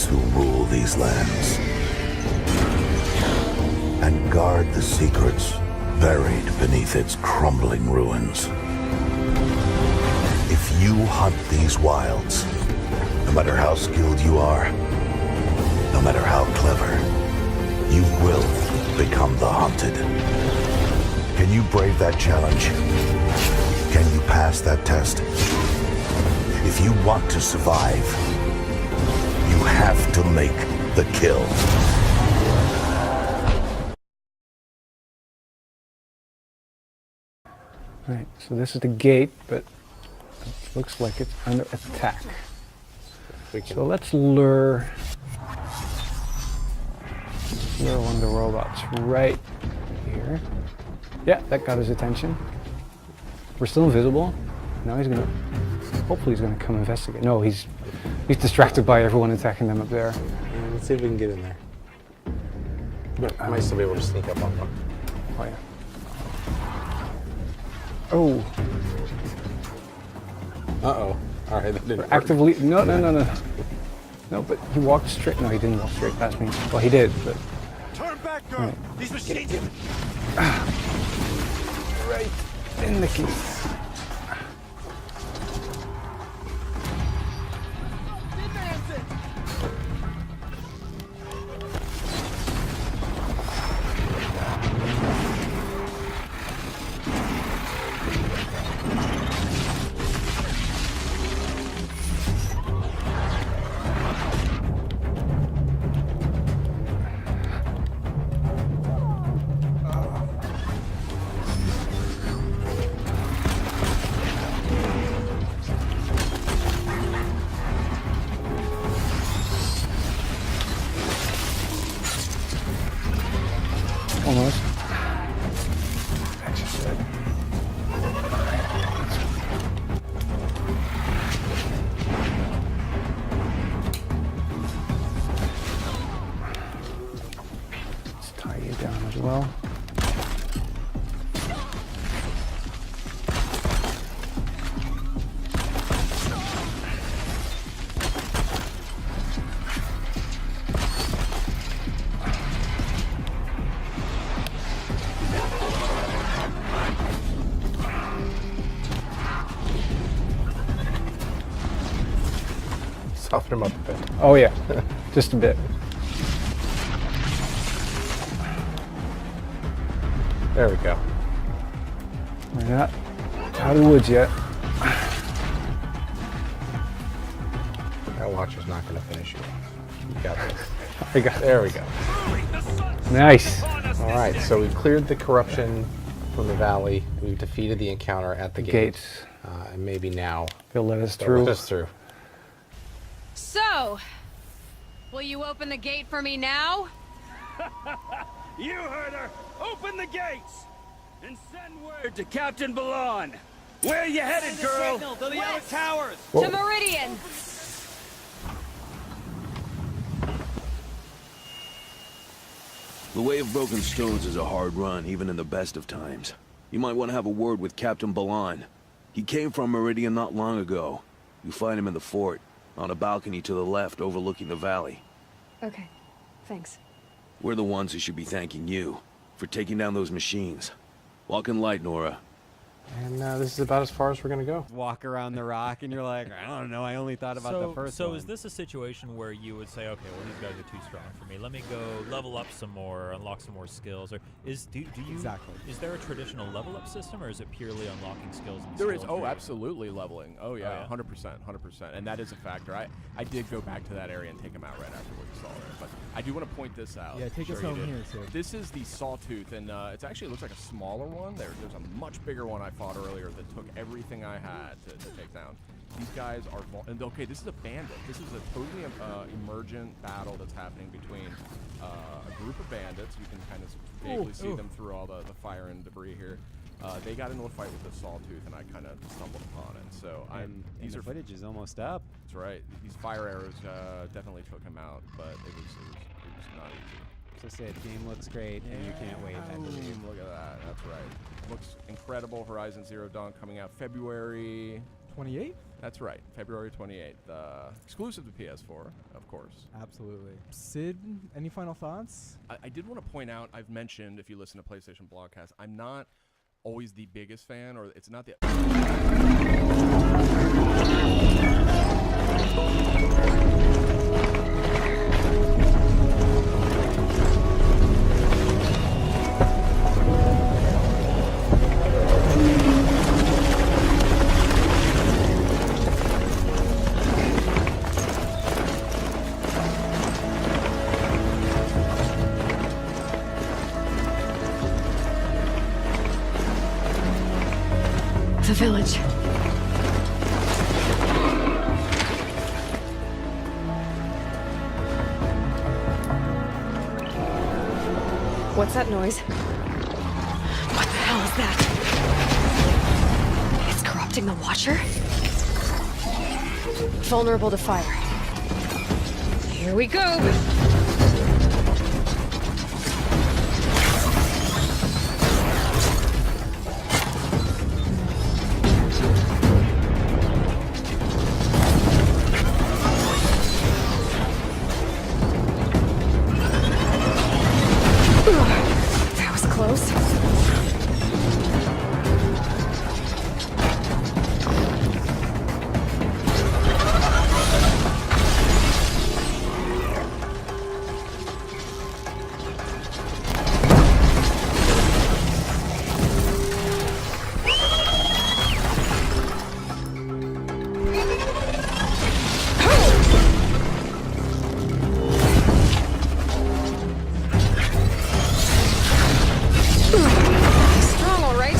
who rule these lands and guard the secrets buried beneath its crumbling ruins. If you hunt these wilds, no matter how skilled you are, no matter how clever, you will become the hunted. Can you brave that challenge? Can you pass that test? If you want to survive, you have to make the kill. Right, so this is the gate, but it looks like it's under attack. So let's lure one of the robots right here. Yeah, that got his attention. We're still invisible. Now he's gonna, hopefully he's gonna come investigate. No, he's distracted by everyone attacking them up there. Let's see if we can get in there. I might still be able to sneak up on them. Oh yeah. Oh. Uh-oh. All right, that didn't work. Actively, no. No, but he walked straight, no, he didn't walk straight past me. Well, he did, but. Turn back, girl. Right. These machines. Right in the key. Almost. That's just it. Let's tie you down as well. Soften him up a bit. Oh yeah, just a bit. There we go. We're not out of the woods yet. That watcher's not going to finish you. You got this. I got it. There we go. Nice. All right, so we've cleared the corruption from the valley. We've defeated the encounter at the Gates. and maybe now They'll let us they'll through. let us through. So, will you open the gate for me now? You heard her. Open the gates and send word to Captain Balon. Where you headed, girl? To the Yellow Towers. To Meridian. The Way of Broken Stones is a hard run, even in the best of times. You might want to have a word with Captain Balon. He came from Meridian not long ago. You find him in the fort, on a balcony to the left overlooking the valley. Okay, thanks. We're the ones who should be thanking you for taking down those machines. Walk in light, Nora. And this is about as far as we're going to go. Walk around the rock and you're like, I don't know, I only thought about the first one. So is this a situation where you would say, okay, well, these guys are too strong for me. Let me go level up some more, unlock some more skills. Or do you Exactly. Is there a traditional level up system, or is it purely unlocking skills? And There is, skill tree? absolutely leveling. Oh yeah, yeah? 100%, and that is a factor. I did go back to that area and take him out right after what you saw there, but I do want to point this out. Yeah, take us Sure you home did. here, Sid. This is the Sawtooth, and it actually looks like a smaller one. There's a much bigger one I fought earlier that took everything I had to take down. These guys are, and okay, this is a bandit. This is a totally emergent battle that's happening between a group of bandits. You can kind of vaguely see them through all the fire and debris here. They got into a fight with the Sawtooth, and I kind of stumbled upon it. So these the footage is almost up. That's right. These fire arrows definitely took him out, but it was not easy. So Sid, game looks great, and you can't wait, I believe. Look at that. That's right. Looks incredible. Horizon Zero Dawn coming out February 28th? That's right, February 28th. Exclusive to PS4, of course. Absolutely. Sid, any final thoughts? I did want to point out, I've mentioned, if you listen to PlayStation Blogcast, I'm not always the biggest fan, or it's not the... The village. What's that noise? What the hell is that? It's corrupting the Watcher? Vulnerable to fire. Here we go! That was close. Strong, all right.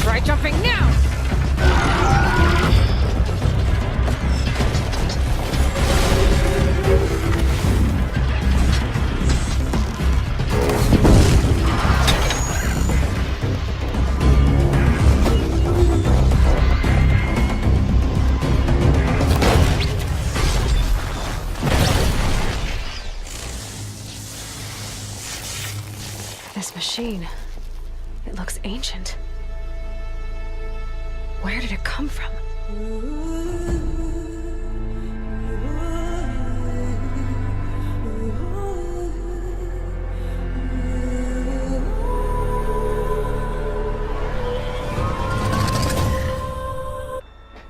Try jumping now! This machine, it looks ancient. Where did it come from?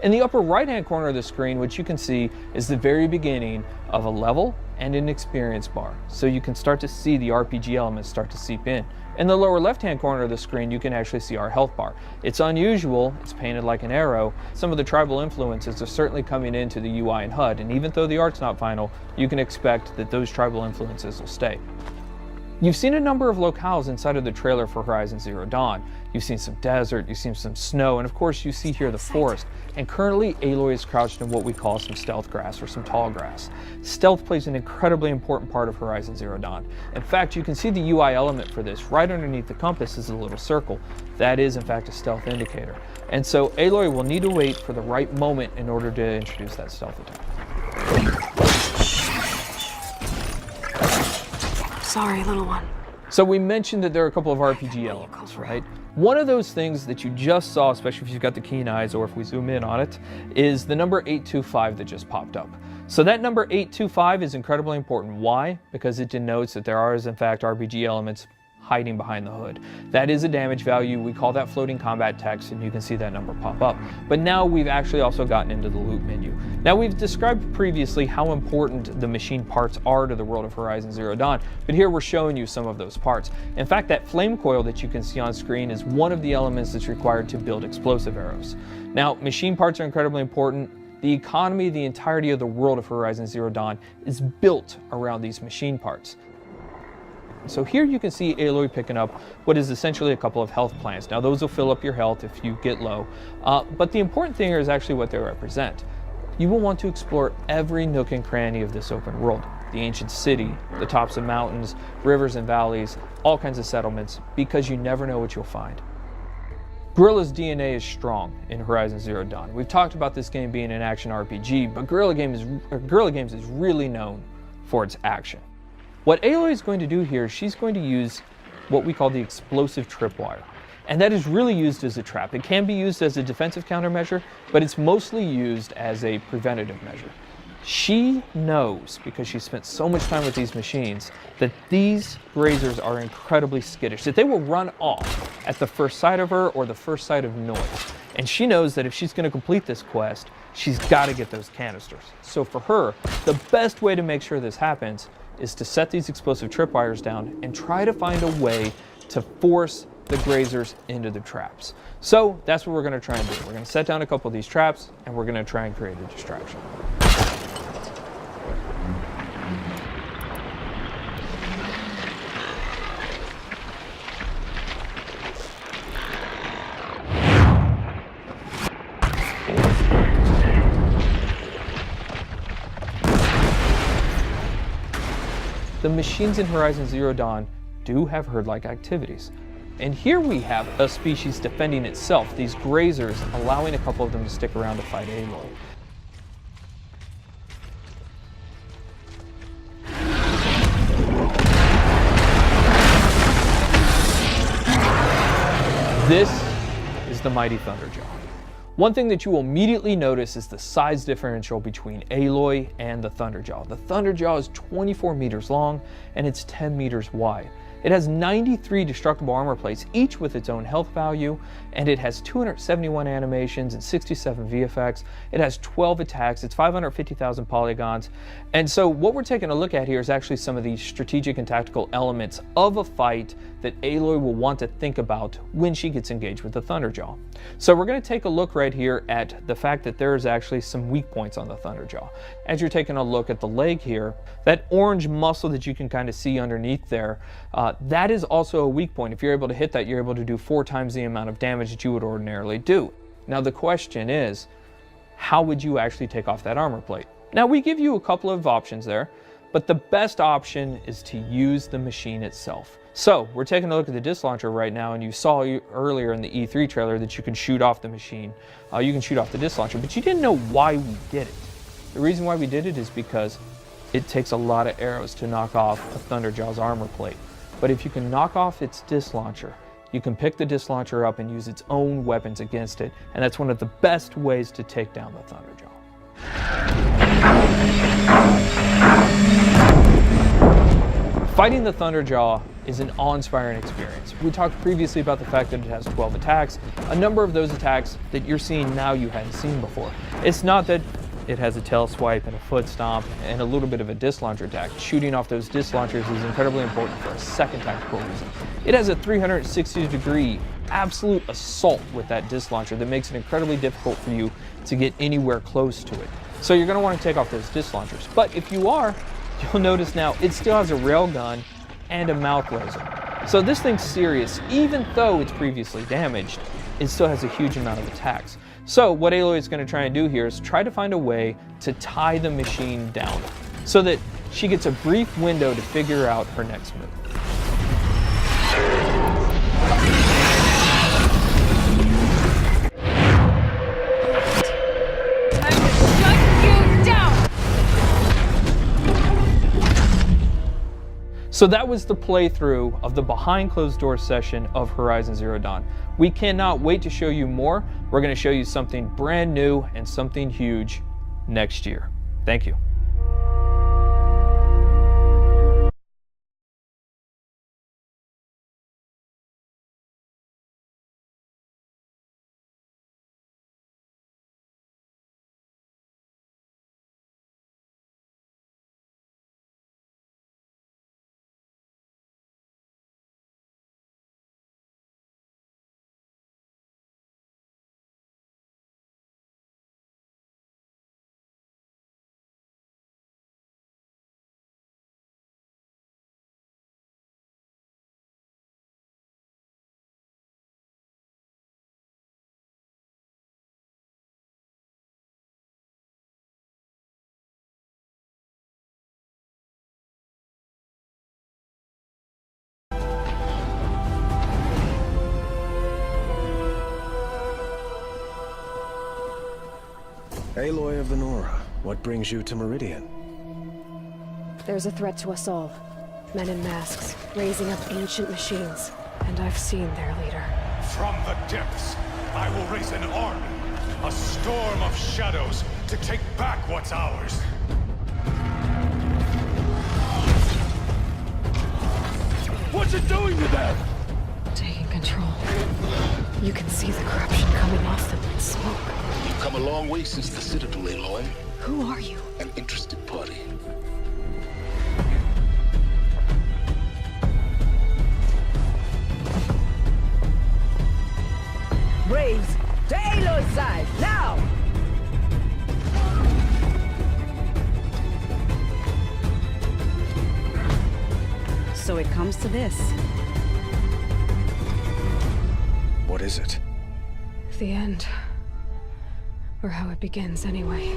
In the upper right-hand corner of the screen, what you can see is the very beginning of a level and an experience bar. So you can start to see the RPG elements start to seep in. In the lower left-hand corner of the screen, you can actually see our health bar. It's unusual, it's painted like an arrow. Some of the tribal influences are certainly coming into the UI and HUD, and even though the art's not final, you can expect that those tribal influences will stay. You've seen a number of locales inside of the trailer for Horizon Zero Dawn. You've seen some desert, you've seen some snow, and of course you see here the forest. And currently Aloy is crouched in what we call some stealth grass or some tall grass. Stealth plays an incredibly important part of Horizon Zero Dawn. In fact, you can see the UI element for this right underneath the compass is a little circle. That is in fact a stealth indicator. And so Aloy will need to wait for the right moment in order to introduce that stealth attack. Sorry, little one. So we mentioned that there are a couple of RPG elements, right? One of those things that you just saw, especially if you've got the keen eyes or if we zoom in on it, is the number 825 that just popped up. So that number 825 is incredibly important. Why? Because it denotes that there are, in fact, RPG elements hiding behind the hood. That is a damage value. We call that floating combat text, and you can see that number pop up. But now we've actually also gotten into the loot menu. Now, we've described previously how important the machine parts are to the world of Horizon Zero Dawn, but here we're showing you some of those parts. In fact, that flame coil that you can see on screen is one of the elements that's required to build explosive arrows. Now, machine parts are incredibly important. The economy, the entirety of the world of Horizon Zero Dawn is built around these machine parts. So here you can see Aloy picking up what is essentially a couple of health plants. Now those will fill up your health if you get low, but the important thing here is actually what they represent. You will want to explore every nook and cranny of this open world. The ancient city, the tops of mountains, rivers and valleys, all kinds of settlements, because you never know what you'll find. Guerrilla's DNA is strong in Horizon Zero Dawn. We've talked about this game being an action RPG, but Guerrilla Games is really known for its action. What Aloy is going to do here is she's going to use what we call the explosive tripwire. And that is really used as a trap. It can be used as a defensive countermeasure, but it's mostly used as a preventative measure. She knows, because she spent so much time with these machines, that these grazers are incredibly skittish, that they will run off at the first sight of her or the first sight of noise. And she knows that if she's going to complete this quest, she's got to get those canisters. So for her, the best way to make sure this happens is to set these explosive tripwires down and try to find a way to force the grazers into the traps. So that's what we're going to try and do. We're going to set down a couple of these traps, and we're going to try and create a distraction. The machines in Horizon Zero Dawn do have herd-like activities. And here we have a species defending itself, these grazers allowing a couple of them to stick around to fight Aloy. This is the mighty Thunderjaw. One thing that you will immediately notice is the size differential between Aloy and the Thunderjaw. The Thunderjaw is 24 meters long and it's 10 meters wide. It has 93 destructible armor plates, each with its own health value, and it has 271 animations and 67 VFX. It has 12 attacks, it's 550,000 polygons. And so what we're taking a look at here is actually some of the strategic and tactical elements of a fight that Aloy will want to think about when she gets engaged with the Thunderjaw. So we're going to take a look right here at the fact that there is actually some weak points on the Thunderjaw. As you're taking a look at the leg here, that orange muscle that you can kind of see underneath there, that is also a weak point. If you're able to hit that, you're able to do 4 times the amount of damage that you would ordinarily do. Now the question is, how would you actually take off that armor plate? Now we give you a couple of options there, but the best option is to use the machine itself. So we're taking a look at the disc launcher right now, and you saw earlier in the E3 trailer that you can shoot off the machine. You can shoot off the disc launcher, but you didn't know why we did it. The reason why we did it is because it takes a lot of arrows to knock off a Thunderjaw's armor plate. But if you can knock off its disc launcher, you can pick the disc launcher up and use its own weapons against it, and that's one of the best ways to take down the Thunderjaw. Fighting the Thunderjaw is an awe-inspiring experience. We talked previously about the fact that it has 12 attacks. A number of those attacks that you're seeing now you hadn't seen before. It's not that it has a tail swipe and a foot stomp and a little bit of a disc launcher attack. Shooting off those disc launchers is incredibly important for a second tactical reason. It has a 360-degree absolute assault with that disc launcher that makes it incredibly difficult for you to get anywhere close to it. So you're going to want to take off those disc launchers. But if you are, you'll notice now it still has a railgun and a mouth laser. So this thing's serious. Even though it's previously damaged, it still has a huge amount of attacks. So what Aloy is going to try and do here is try to find a way to tie the machine down so that she gets a brief window to figure out her next move. So that was the playthrough of the behind closed doors session of Horizon Zero Dawn. We cannot wait to show you more. We're going to show you something brand new and something huge next year. Thank you. Aloy of Venora, what brings you to Meridian? There's a threat to us all. Men in masks, raising up ancient machines. And I've seen their leader. From the depths, I will raise an army. A storm of shadows to take back what's ours. What you doing to them? Taking control. You can see the corruption coming off them in smoke. You've come a long way since the Citadel, Aloy. Who are you? An interested party. Braves, to Aloy's side, now! So it comes to this. What is it? The end. Or how it begins, anyway.